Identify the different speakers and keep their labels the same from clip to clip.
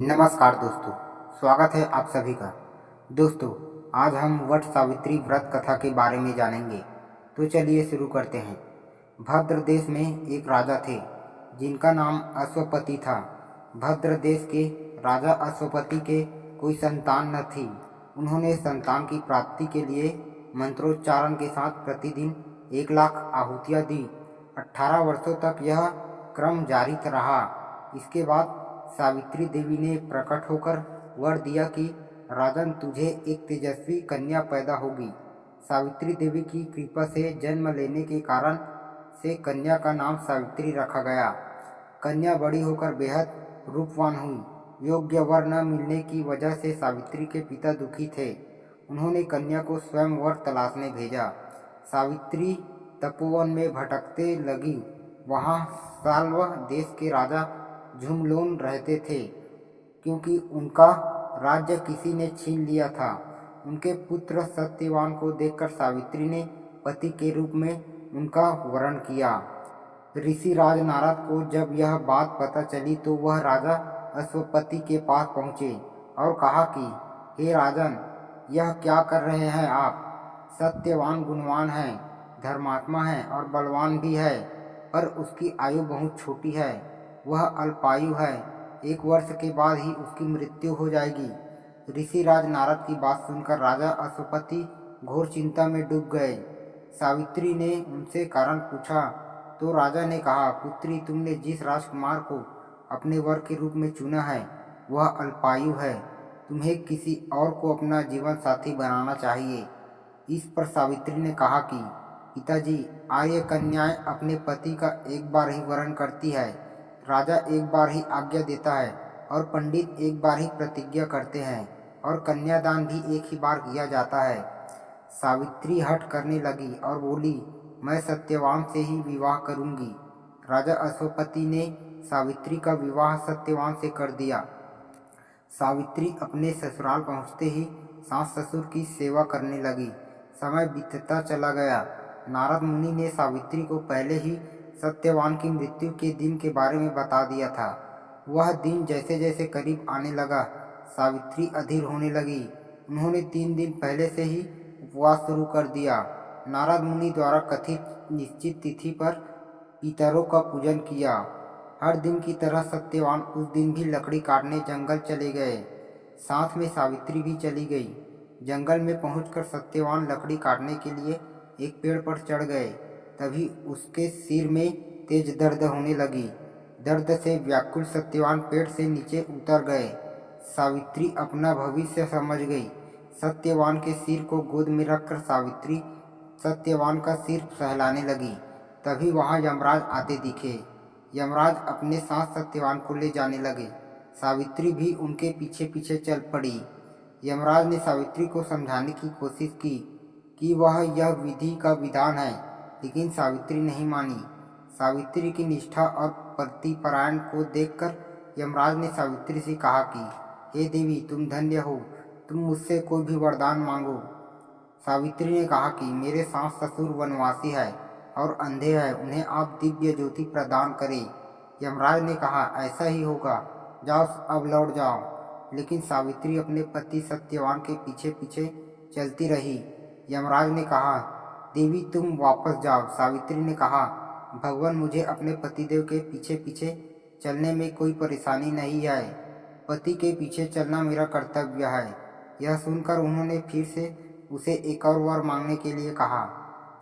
Speaker 1: नमस्कार दोस्तों, स्वागत है आप सभी का। दोस्तों, आज हम वट सावित्री व्रत कथा के बारे में जानेंगे। तो चलिए शुरू करते हैं। भद्र देश में एक राजा थे जिनका नाम अश्वपति था। भद्र देश के राजा अश्वपति के कोई संतान न थी। उन्होंने संतान की प्राप्ति के लिए मंत्रोच्चारण के साथ प्रतिदिन 1,00,000 आहुतियाँ दी। 18 वर्षों तक यह क्रम जारी रहा। इसके बाद सावित्री देवी ने प्रकट होकर वर दिया कि राजन, तुझे एक तेजस्वी कन्या पैदा होगी। सावित्री देवी की कृपा से जन्म लेने के कारण से कन्या का नाम सावित्री रखा गया। कन्या बड़ी होकर बेहद रूपवान हुई। योग्य वर न मिलने की वजह से सावित्री के पिता दुखी थे। उन्होंने कन्या को स्वयं वर तलाशने भेजा। सावित्री तपोवन में भटकते लगी। वहाँ साल्व देश के राजा झुमलोन रहते थे, क्योंकि उनका राज्य किसी ने छीन लिया था। उनके पुत्र सत्यवान को देखकर सावित्री ने पति के रूप में उनका वरण किया। ऋषि राज नारद को जब यह बात पता चली तो वह राजा अश्वपति के पास पहुँचे और कहा कि हे राजन, यह क्या कर रहे हैं आप? सत्यवान गुणवान है, धर्मात्मा है और बलवान भी है, पर उसकी आयु बहुत छोटी है। वह अल्पायु है। 1 वर्ष के बाद ही उसकी मृत्यु हो जाएगी। ऋषि राज नारद की बात सुनकर राजा अश्वपति घोर चिंता में डूब गए। सावित्री ने उनसे कारण पूछा तो राजा ने कहा, पुत्री, तुमने जिस राजकुमार को अपने वर के रूप में चुना है वह अल्पायु है। तुम्हें किसी और को अपना जीवन साथी बनाना चाहिए। इस पर सावित्री ने कहा कि पिताजी, आर्य कन्याएं अपने पति का एक बार ही वरण करती है, राजा एक बार ही आज्ञा देता है और पंडित एक बार ही प्रतिज्ञा करते हैं और कन्यादान भी एक ही बार किया जाता है। सावित्री हठ करने लगी और बोली, मैं सत्यवान से ही विवाह करूंगी। राजा अश्वपति ने सावित्री का विवाह सत्यवान से कर दिया। सावित्री अपने ससुराल पहुंचते ही सास ससुर की सेवा करने लगी। समय बीतता चला गया। नारद मुनि ने सावित्री को पहले ही सत्यवान की मृत्यु के दिन के बारे में बता दिया था। वह दिन जैसे जैसे करीब आने लगा, सावित्री अधीर होने लगी। उन्होंने 3 दिन पहले से ही उपवास शुरू कर दिया। नारद मुनि द्वारा कथित निश्चित तिथि पर पितरों का पूजन किया। हर दिन की तरह सत्यवान उस दिन भी लकड़ी काटने जंगल चले गए। साथ में सावित्री भी चली गई। जंगल में पहुंचकर सत्यवान लकड़ी काटने के लिए एक पेड़ पर चढ़ गए। तभी उसके सिर में तेज दर्द होने लगी। दर्द से व्याकुल सत्यवान पेड़ से नीचे उतर गए। सावित्री अपना भविष्य समझ गई। सत्यवान के सिर को गोद में रखकर सावित्री सत्यवान का सिर सहलाने लगी। तभी वहां यमराज आते दिखे। यमराज अपने साथ सत्यवान को ले जाने लगे। सावित्री भी उनके पीछे पीछे चल पड़ी। यमराज ने सावित्री को समझाने की कोशिश की कि वह यह विधि का विधान है, लेकिन सावित्री नहीं मानी। सावित्री की निष्ठा और पतिपरायण को देखकर यमराज ने सावित्री से कहा कि हे देवी, तुम धन्य हो, तुम मुझसे कोई भी वरदान मांगो। सावित्री ने कहा कि मेरे सास ससुर वनवासी है और अंधे हैं, उन्हें आप दिव्य ज्योति प्रदान करें। यमराज ने कहा, ऐसा ही होगा, जाओ अब लौट जाओ। लेकिन सावित्री अपने पति सत्यवान के पीछे पीछे चलती रही। यमराज ने कहा, देवी, तुम वापस जाओ। सावित्री ने कहा, भगवान, मुझे अपने पतिदेव के पीछे पीछे चलने में कोई परेशानी नहीं है। पति के पीछे चलना मेरा कर्तव्य है। यह सुनकर उन्होंने फिर से उसे एक और वर मांगने के लिए कहा।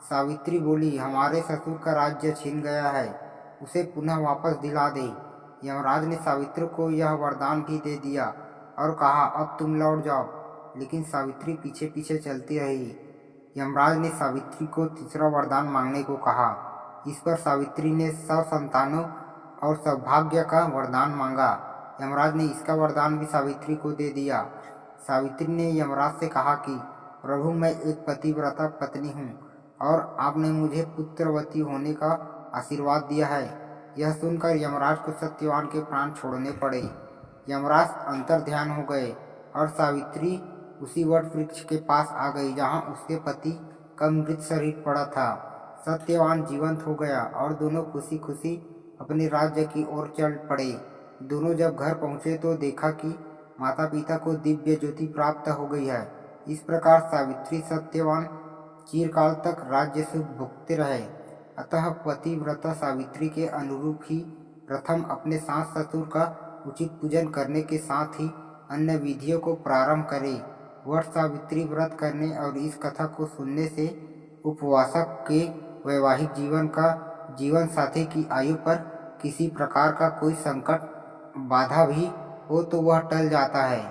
Speaker 1: सावित्री बोली, हमारे ससुर का राज्य छीन गया है, उसे पुनः वापस दिला दे। यमराज ने सावित्री को यह वरदान भी दे दिया और कहा, अब तुम लौट जाओ। लेकिन सावित्री पीछे पीछे चलती रही। यमराज ने सावित्री को तीसरा वरदान मांगने को कहा। इस पर सावित्री ने 100 संतानों और सौभाग्य का वरदान मांगा। यमराज ने इसका वरदान भी सावित्री को दे दिया। सावित्री ने यमराज से कहा कि प्रभु, मैं एक पतिव्रता पत्नी हूँ और आपने मुझे पुत्रवती होने का आशीर्वाद दिया है। यह सुनकर यमराज को सत्यवान के प्राण छोड़ने पड़े। यमराज अंतर ध्यान हो गए और सावित्री उसी वट वृक्ष के पास आ गई जहाँ उसके पति का मृत शरीर पड़ा था। सत्यवान जीवंत हो गया और दोनों खुशी खुशी अपने राज्य की ओर चल पड़े। दोनों जब घर पहुँचे तो देखा कि माता पिता को दिव्य ज्योति प्राप्त हो गई है। इस प्रकार सावित्री सत्यवान चिरकाल तक राज्य सुख भोगते रहे। अतः पतिव्रता सावित्री के अनुरूप ही प्रथम अपने सास ससुर का उचित पूजन करने के साथ ही अन्य विधियों को प्रारंभ करें। वट सावित्री व्रत करने और इस कथा को सुनने से उपवासक के वैवाहिक जीवन साथी की आयु पर किसी प्रकार का कोई संकट बाधा भी हो तो वह टल जाता है।